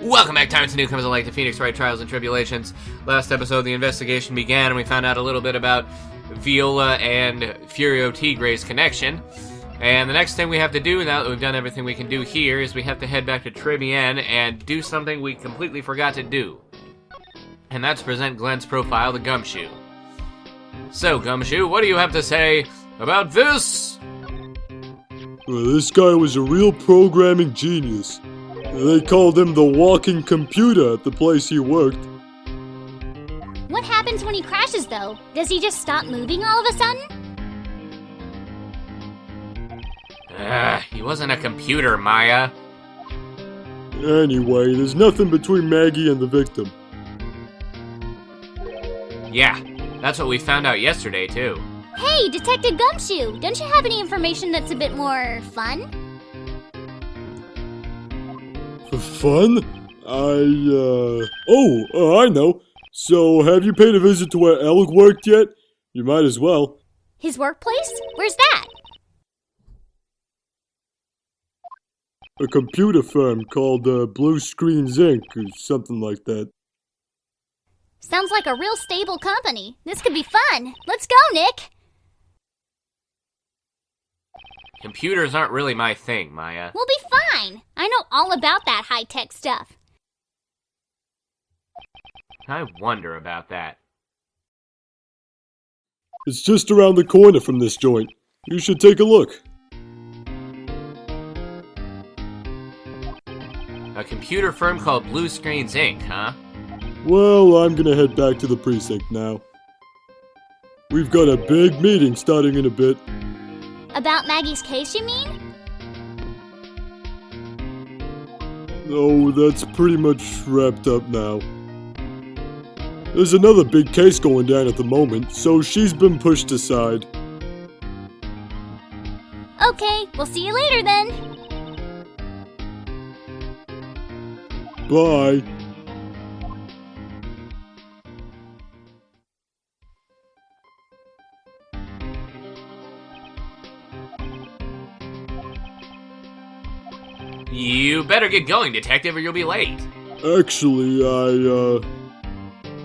Welcome back, time to newcomers alike to Phoenix Wright Trials and Tribulations. Last episode, the investigation began, and we found out a little bit about Viola and Furio Tigre's connection. And the next thing we have to do, now that we've done everything we can do here, is we have to head back to Tribien and do something we completely forgot to do. And that's present Glenn's profile to Gumshoe. So, Gumshoe, what do you have to say about this? Well, this guy was a real programming genius. They called him the walking computer at the place he worked. What happens when he crashes, though? Does he just stop moving all of a sudden? He wasn't a computer, Maya. Anyway, there's nothing between Maggey and the victim. Yeah, that's what we found out yesterday, too. Hey, Detective Gumshoe! Don't you have any information that's a bit more fun? For fun? I know. So, have you paid a visit to where Elk worked yet? You might as well. His workplace? Where's that? A computer firm called Blue Screens Inc. or something like that. Sounds like a real stable company. This could be fun. Let's go, Nick! Computers aren't really my thing, Maya. We'll be fine. I know all about that high-tech stuff. I wonder about that. It's just around the corner from this joint. You should take a look. A computer firm called Blue Screens Inc., huh? Well, I'm gonna head back to the precinct now. We've got a big meeting starting in a bit. About Maggie's case, you mean? Oh, that's pretty much wrapped up now. There's another big case going down at the moment, so she's been pushed aside. Okay, we'll see you later then. Bye. You better get going, detective, or you'll be late. Actually,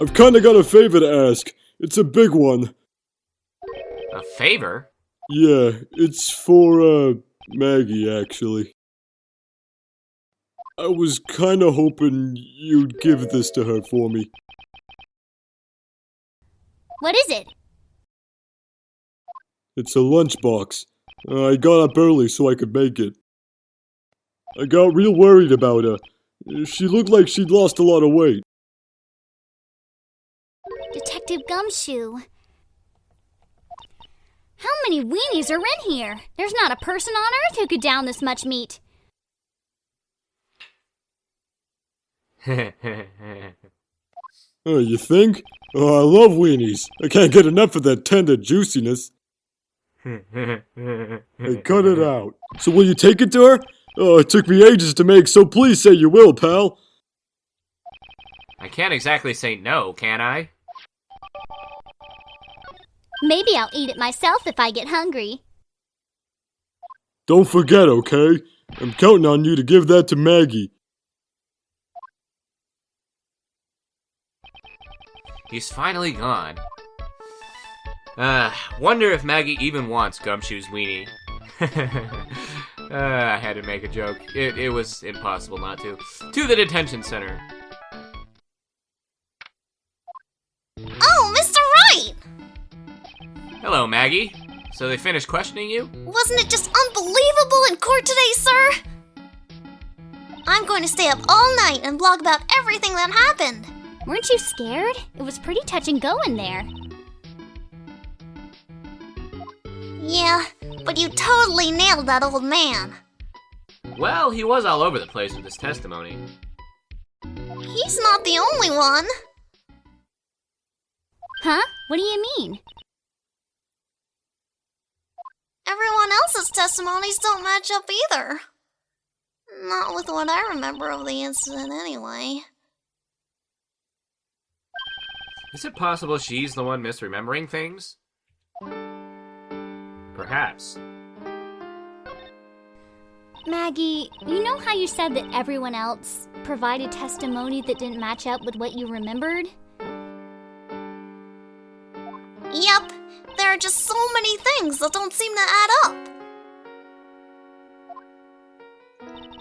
I've kinda got a favor to ask. It's a big one. A favor? Yeah, it's for, Maggey, actually. I was kinda hoping you'd give this to her for me. What is it? It's a lunchbox. I got up early so I could make it. I got real worried about her. She looked like she'd lost a lot of weight. Detective Gumshoe. How many weenies are in here? There's not a person on Earth who could down this much meat. Oh, you think? Oh, I love weenies. I can't get enough of that tender juiciness. Hey, cut it out. So will you take it to her? Oh, it took me ages to make, so please say you will, pal. I can't exactly say no, can I? Maybe I'll eat it myself if I get hungry. Don't forget, okay? I'm counting on you to give that to Maggey. He's finally gone. Wonder if Maggey even wants Gumshoe's weenie. I had to make a joke. It was impossible not to. To the detention center. Oh, Mr. Wright! Hello, Maggey. So they finished questioning you? Wasn't it just unbelievable in court today, sir? I'm going to stay up all night and blog about everything that happened. Weren't you scared? It was pretty touch and go in there. Yeah, but you totally nailed that old man. Well, he was all over the place with his testimony. He's not the only one. Huh? What do you mean? Everyone else's testimonies don't match up either. Not with what I remember of the incident anyway. Is it possible she's the one misremembering things? Perhaps. Maggey, you know how you said that everyone else provided testimony that didn't match up with what you remembered? Yep, there are just so many things that don't seem to add up.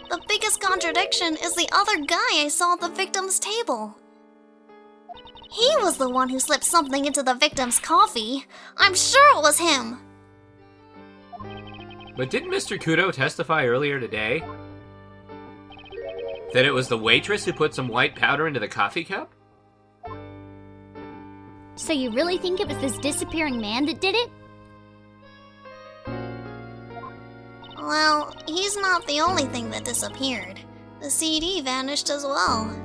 The biggest contradiction is the other guy I saw at the victim's table. He was the one who slipped something into the victim's coffee. I'm sure it was him. But didn't Mr. Kudo testify earlier today that it was the waitress who put some white powder into the coffee cup? So you really think it was this disappearing man that did it? Well, he's not the only thing that disappeared. The CD vanished as well.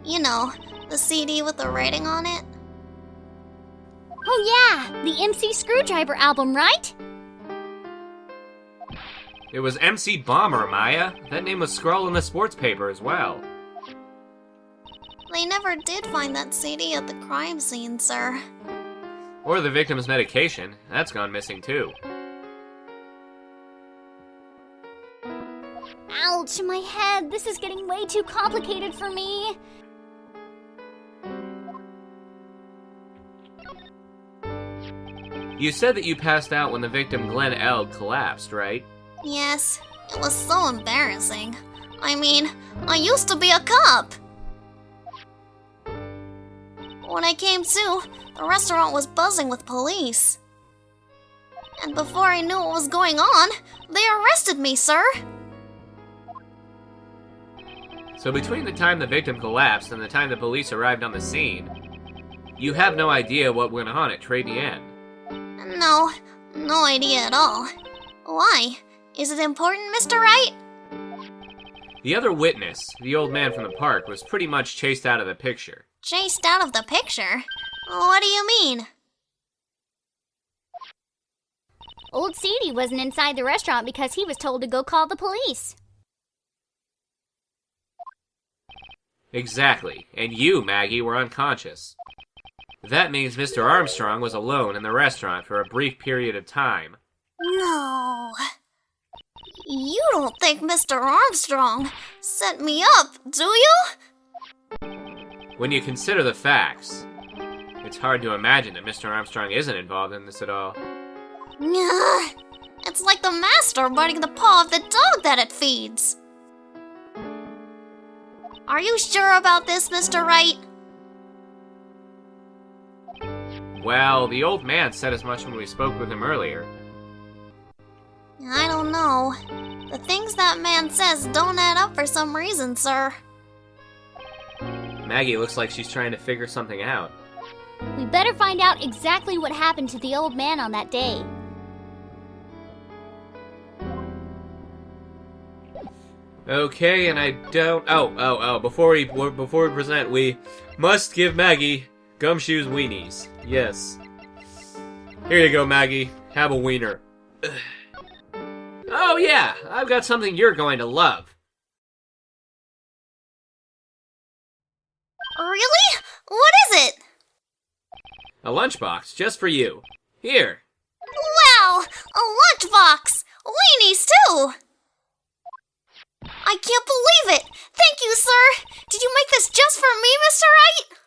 You know, the CD with the writing on it. Oh yeah, the MC Screwdriver album, right? It was MC Bomber, Maya. That name was scrawled in the sports paper as well. They never did find that CD at the crime scene, sir. Or the victim's medication. That's gone missing too. Ouch, my head. This is getting way too complicated for me. You said that you passed out when the victim Glenn Eld collapsed, right? Yes, it was so embarrassing. I mean, I used to be a cop. When I came to, the restaurant was buzzing with police. And before I knew what was going on, they arrested me, sir. So between the time the victim collapsed and the time the police arrived on the scene, you have no idea what went on at Tribulations. No idea at all. Why? Is it important, Mr. Wright? The other witness, the old man from the park, was pretty much chased out of the picture. Chased out of the picture? What do you mean? Old CD wasn't inside the restaurant because he was told to go call the police. Exactly, and you, Maggey, were unconscious. That means Mr. Armstrong was alone in the restaurant for a brief period of time. No. You don't think Mr. Armstrong set me up, do you? When you consider the facts, it's hard to imagine that Mr. Armstrong isn't involved in this at all. It's like the master biting the paw of the dog that it feeds. Are you sure about this, Mr. Wright? Well, the old man said as much when we spoke with him earlier. I don't know. The things that man says don't add up for some reason, sir. Maggey looks like she's trying to figure something out. We better find out exactly what happened to the old man on that day. Okay, and I don't... Before we present, we must give Maggey Gumshoe's weenies. Yes. Here you go, Maggey. Have a wiener. Oh yeah, I've got something you're going to love. Really? What is it? A lunchbox, just for you. Here. Wow! A lunchbox! Weenies, too! I can't believe it! Thank you, sir! Did you make this just for me, Mr. Wright?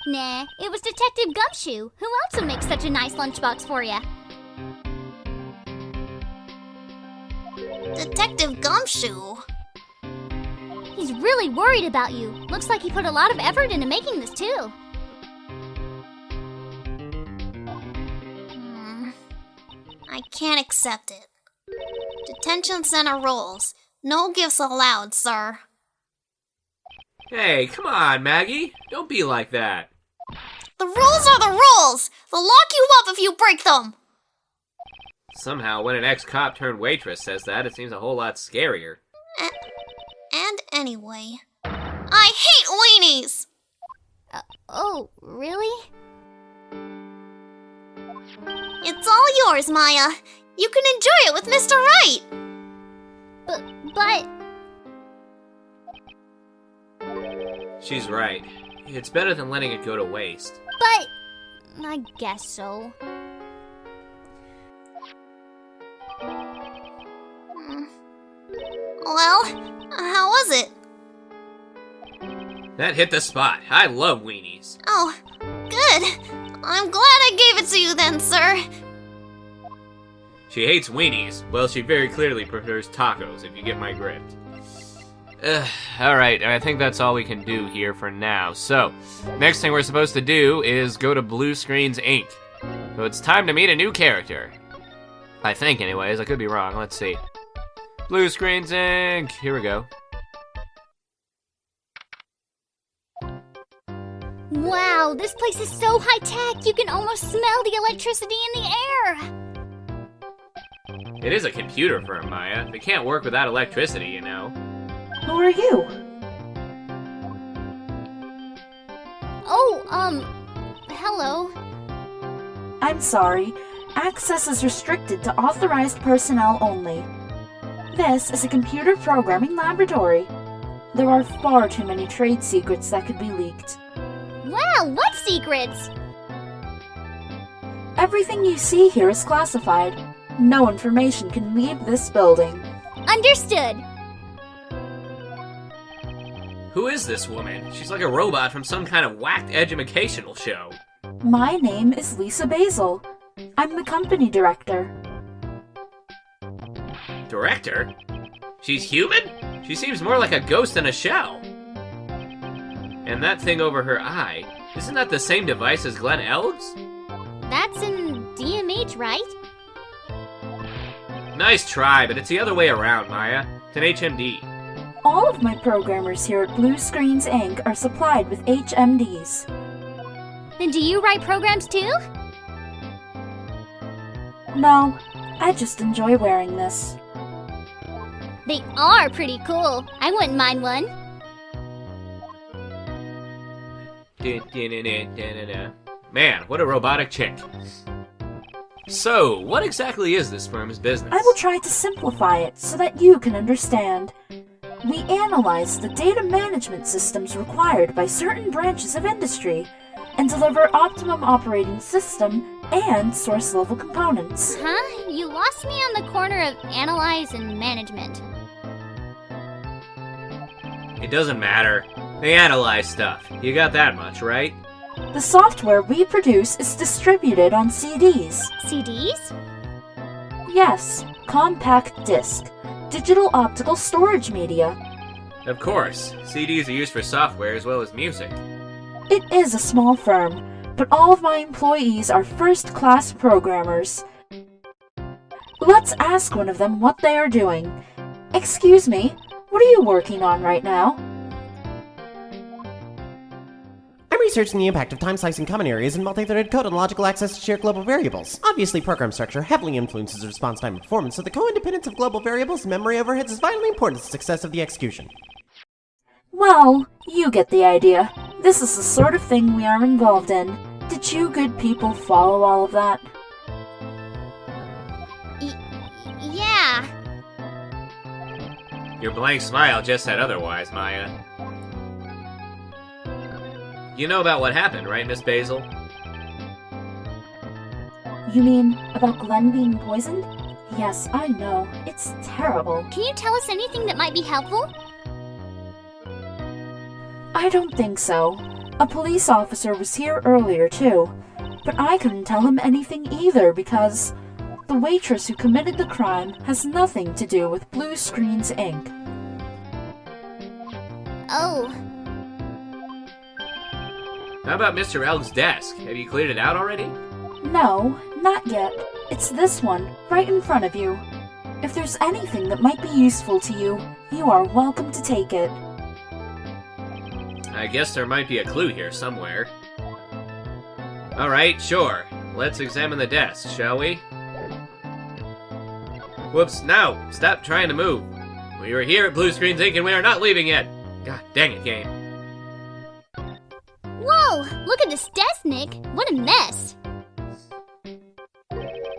Nah, it was Detective Gumshoe. Who else would make such a nice lunchbox for you? Detective Gumshoe? He's really worried about you. Looks like he put a lot of effort into making this, too. I can't accept it. Detention center rules. No gifts allowed, sir. Hey, come on, Maggey. Don't be like that. The rules are the rules! They'll lock you up if you break them! Somehow, when an ex-cop turned waitress says that, it seems a whole lot scarier. And anyway, I hate weenies! Oh, really? It's all yours, Maya. You can enjoy it with Mr. Wright. But... She's right. It's better than letting it go to waste. But... I guess so. That hit the spot. I love weenies. Oh, good. I'm glad I gave it to you then, sir. She hates weenies. Well, she very clearly prefers tacos, if you get my drift. Alright, I think that's all we can do here for now. So, next thing we're supposed to do is go to Blue Screens Inc. So it's time to meet a new character. I think, anyways. I could be wrong. Let's see. Blue Screens Inc. Here we go. Wow, this place is so high-tech, you can almost smell the electricity in the air. It is a computer firm, Maya. They can't work without electricity, you know. Who are you? Oh, hello. I'm sorry. Access is restricted to authorized personnel only. This is a computer programming laboratory. There are far too many trade secrets that could be leaked. Wow, what secrets? Everything you see here is classified. No information can leave this building. Understood. Who is this woman? She's like a robot from some kind of whacked educational show. My name is Lisa Basil. I'm the company director. Director? She's human? She seems more like a ghost in a shell. And that thing over her eye, isn't that the same device as Glenn Elves? That's an DMH, right? Nice try, but it's the other way around, Maya. It's an HMD. All of my programmers here at Blue Screens Inc. are supplied with HMDs. Then do you write programs too? No, I just enjoy wearing this. They are pretty cool. I wouldn't mind one. Man, what a robotic chick. So, what exactly is this firm's business? I will try to simplify it so that you can understand. We analyze the data management systems required by certain branches of industry and deliver optimum operating system and source-level components. Huh? You lost me on the corner of analyze and management. It doesn't matter. They analyze stuff. You got that much, right? The software we produce is distributed on CDs. CDs? Yes, compact disc, digital optical storage media. Of course. CDs are used for software as well as music. It is a small firm, but all of my employees are first-class programmers. Let's ask one of them what they are doing. Excuse me, what are you working on right now? I'm researching the impact of time-slicing common areas and multi-threaded code on logical access to shared global variables. Obviously, program structure heavily influences response time and performance, so the co-independence of global variables and memory overheads is vitally important to the success of the execution. Well, you get the idea. This is the sort of thing we are involved in. Did you good people follow all of that? Yeah. Your blank smile just said otherwise, Maya. You know about what happened, right, Miss Basil? You mean about Glenn being poisoned? Yes, I know. It's terrible. Can you tell us anything that might be helpful? I don't think so. A police officer was here earlier, too. But I couldn't tell him anything either because the waitress who committed the crime has nothing to do with Blue Screens Inc. Oh. How about Mr. Elg's desk? Have you cleared it out already? No, not yet. It's this one, right in front of you. If there's anything that might be useful to you, you are welcome to take it. I guess there might be a clue here somewhere. Alright, sure. Let's examine the desk, shall we? Whoops, no! Stop trying to move. We are here at Blue Screens Inc. and we are not leaving yet. God dang it, game. Whoa! Look at this desk, Nick. What a mess.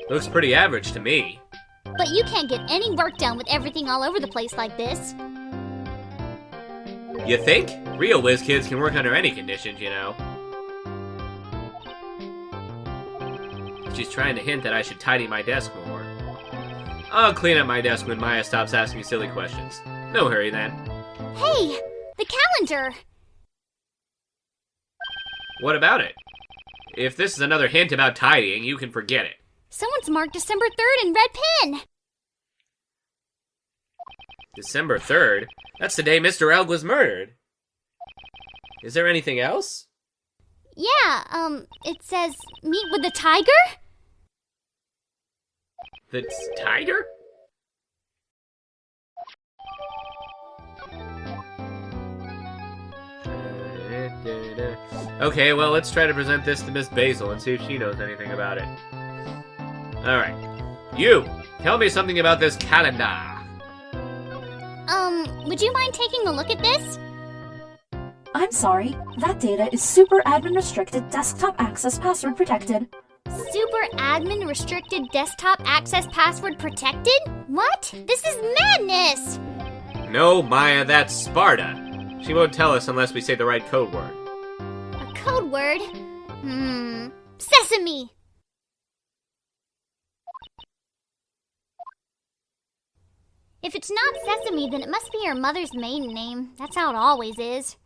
Looks pretty average to me. But you can't get any work done with everything all over the place like this. You think? Real whiz kids can work under any conditions, you know. She's trying to hint that I should tidy my desk more. I'll clean up my desk when Maya stops asking silly questions. No hurry then. Hey! The calendar! What about it? If this is another hint about tidying, you can forget it. Someone's marked December 3rd in red pen. December 3rd? That's the day Mr. Elg was murdered. Is there anything else? Yeah, it says, meet with the tiger? The tiger? Okay, well, let's try to present this to Miss Basil and see if she knows anything about it. Alright. You! Tell me something about this calendar. Would you mind taking a look at this? I'm sorry, that data is super admin restricted, desktop access, password protected. Super admin restricted desktop access password protected? What? This is madness! No, Maya, that's SPARDA. She won't tell us unless we say the right code word. A code word? Sesame! If it's not Sesame, then it must be her mother's maiden name. That's how it always is.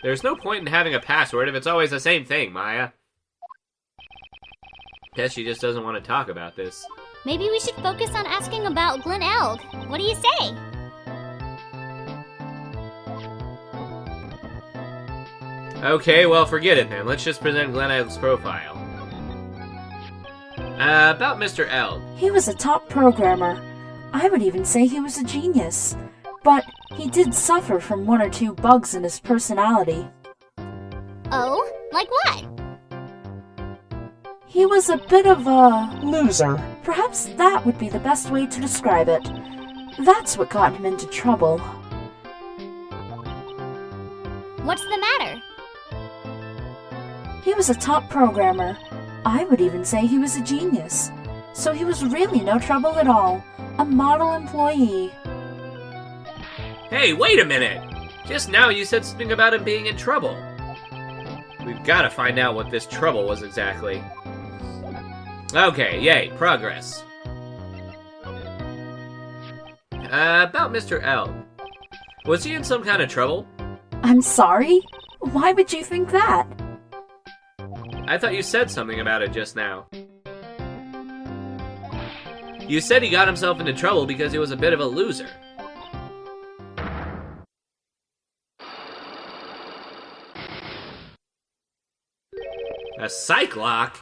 There's no point in having a password if it's always the same thing, Maya. Guess she just doesn't want to talk about this. Maybe we should focus on asking about Glen Elg. What do you say? Okay, well, forget it then. Let's just present Glen Elg's profile. About Mr. Elg. He was a top programmer. I would even say he was a genius. But he did suffer from one or two bugs in his personality. Oh? Like what? He was a bit of a loser. Perhaps that would be the best way to describe it. That's what got him into trouble. What's the matter? He was a top programmer. I would even say he was a genius. So he was really no trouble at all. A model employee. Hey, wait a minute! Just now you said something about him being in trouble. We've got to find out what this trouble was exactly. Okay, yay, progress. About Mr. Elg. Was he in some kind of trouble? I'm sorry? Why would you think that? I thought you said something about it just now. You said he got himself into trouble because he was a bit of a loser. A psych lock?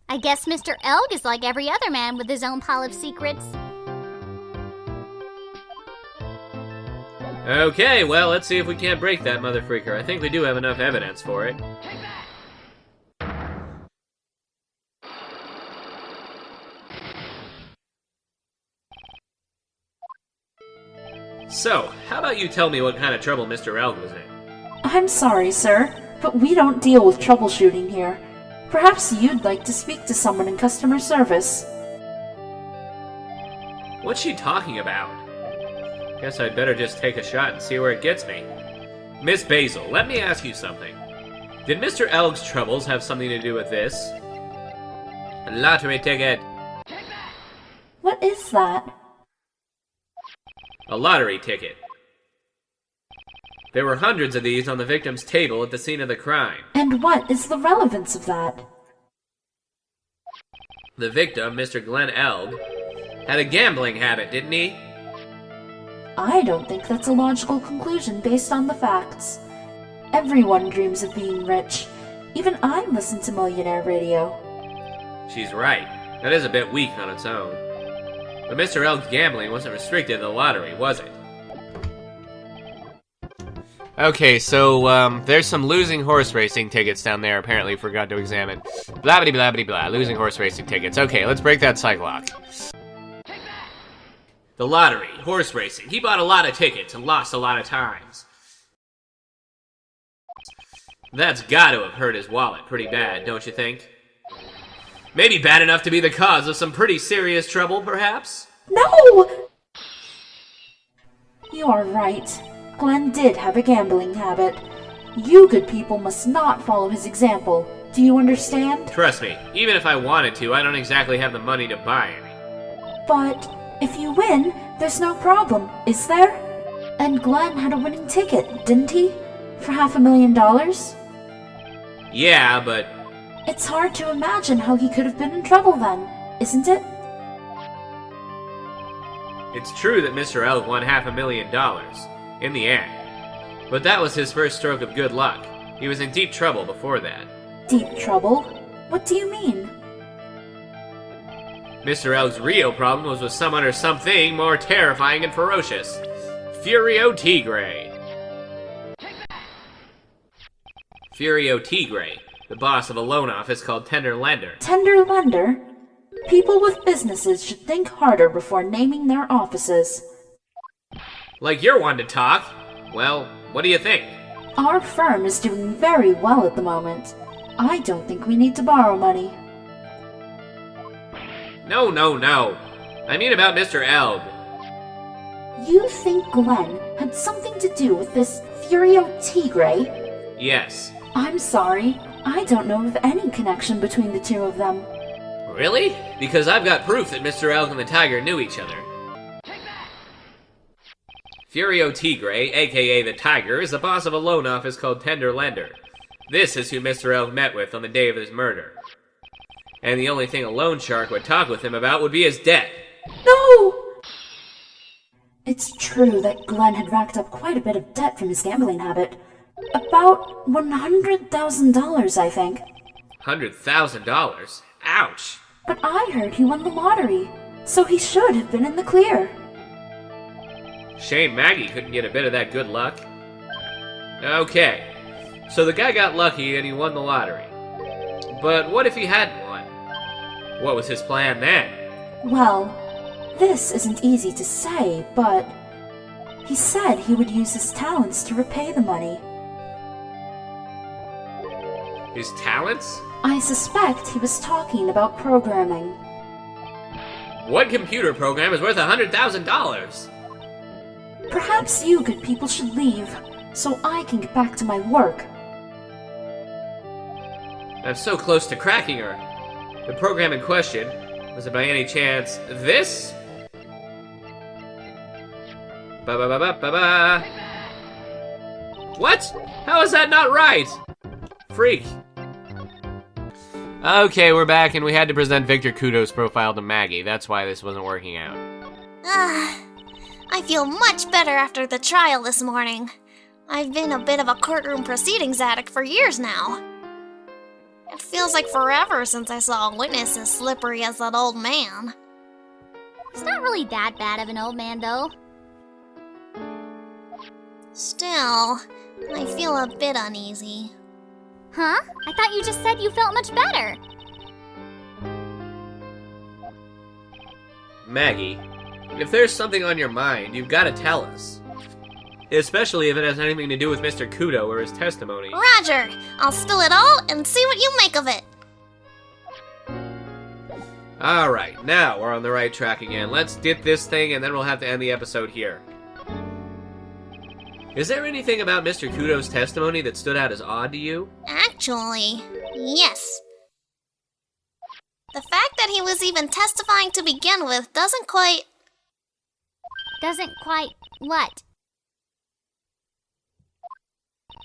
I guess Mr. Elg is like every other man with his own pile of secrets. Okay, well, let's see if we can't break that mother freaker. I think we do have enough evidence for it. So, how about you tell me what kind of trouble Mr. Elg was in? I'm sorry, sir, but we don't deal with troubleshooting here. Perhaps you'd like to speak to someone in customer service. What's she talking about? Guess I'd better just take a shot and see where it gets me. Miss Basil, let me ask you something. Did Mr. Elg's troubles have something to do with this? A lottery ticket. What is that? A lottery ticket. There were hundreds of these on the victim's table at the scene of the crime. And what is the relevance of that? The victim, Mr. Glen Elg, had a gambling habit, didn't he? I don't think that's a logical conclusion based on the facts. Everyone dreams of being rich. Even I listen to Millionaire Radio. She's right. That is a bit weak on its own. But Mr. Elg's gambling wasn't restricted to the lottery, was it? Okay, so, there's some losing horse racing tickets down there, apparently forgot to examine. Blabbity blabbity blah, losing horse racing tickets. Okay, let's break that psych lock. The lottery, horse racing. He bought a lot of tickets and lost a lot of times. That's gotta have hurt his wallet pretty bad, don't you think? Maybe bad enough to be the cause of some pretty serious trouble, perhaps? No! You are right. Glenn did have a gambling habit. You good people must not follow his example. Do you understand? Trust me, even if I wanted to, I don't exactly have the money to buy any. But if you win, there's no problem, is there? And Glenn had a winning ticket, didn't he? For $500,000? Yeah, but It's hard to imagine how he could have been in trouble then, isn't it? it's true that Mr. Elk won $500,000 in the end. But that was his first stroke of good luck. He was in deep trouble before that. Deep trouble? What do you mean? Mr. Elk's real problem was with someone or something more terrifying and ferocious. Furio Tigre. Furio Tigre, the boss of a loan office called Tender Lender. Tender lender? People with businesses should think harder before naming their offices. Like you're one to talk. Well, what do you think? Our firm is doing very well at the moment. I don't think we need to borrow money. No. I mean about Mr. Elb. You think Glenn had something to do with this Furio Tigre? Yes. I'm sorry, I don't know of any connection between the two of them. Really? Because I've got proof that Mr. Elk and the Tiger knew each other. Furio Tigre, aka the Tiger, is the boss of a loan office called Tender Lender. This is who Mr. Elk met with on the day of his murder. And the only thing a loan shark would talk with him about would be his debt. No! It's true that Glenn had racked up quite a bit of debt from his gambling habit. About $100,000, I think. $100,000? Ouch! But I heard he won the lottery, so he should have been in the clear. Shame Maggey couldn't get a bit of that good luck. Okay, so the guy got lucky and he won the lottery. But what if he hadn't won? What was his plan then? Well, this isn't easy to say, but he said he would use his talents to repay the money. His talents? I suspect he was talking about programming. What computer program is worth $100,000? Perhaps you good people should leave, so I can get back to my work. I'm so close to cracking her. The program in question, was it by any chance this? Ba-ba-ba-ba-ba-ba. What? How is that not right? Freak. Okay, we're back, and we had to present Victor Kudo's profile to Maggey. That's why this wasn't working out. I feel much better after the trial this morning. I've been a bit of a courtroom proceedings addict for years now. It feels like forever since I saw a witness as slippery as that old man. He's not really that bad of an old man, though. Still, I feel a bit uneasy. Huh? I thought you just said you felt much better. Maggey, if there's something on your mind, you've got to tell us. Especially if it has anything to do with Mr. Kudo or his testimony. Roger! I'll spill it all and see what you make of it. Alright, now we're on the right track again. Let's get this thing and then we'll have to end the episode here. Is there anything about Mr. Kudo's testimony that stood out as odd to you? Actually, yes. The fact that he was even testifying to begin with doesn't quite... Doesn't quite what?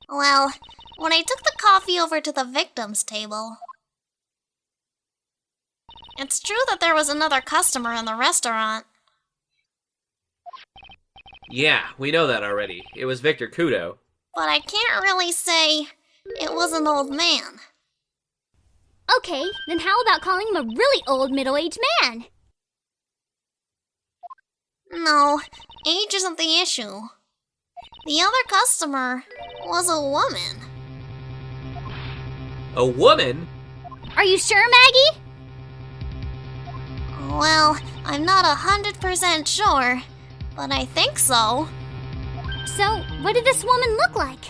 Well, when I took the coffee over to the victim's table... It's true that there was another customer in the restaurant. Yeah, we know that already. It was Victor Kudo. But I can't really say it was an old man. Okay, then how about calling him a really old middle-aged man? No, age isn't the issue. The other customer was a woman. A woman? Are you sure, Maggey? Well, I'm not 100% sure, but I think so. So, what did this woman look like?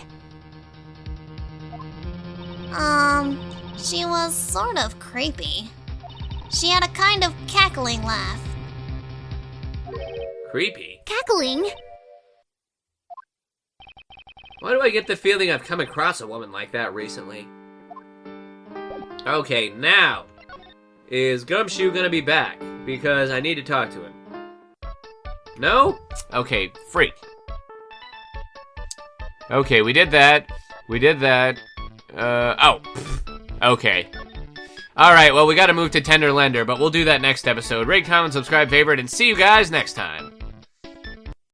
She was sort of creepy. She had a kind of cackling laugh. Creepy. Cackling? Why do I get the feeling I've come across a woman like that recently? Okay, now, is Gumshoe gonna be back? Because I need to talk to him. No? Okay, freak. Okay, we did that. We did that. Oh. Okay. Alright, well, we gotta move to Tender Lender, but we'll do that next episode. Rate, comment, subscribe, favorite, and see you guys next time.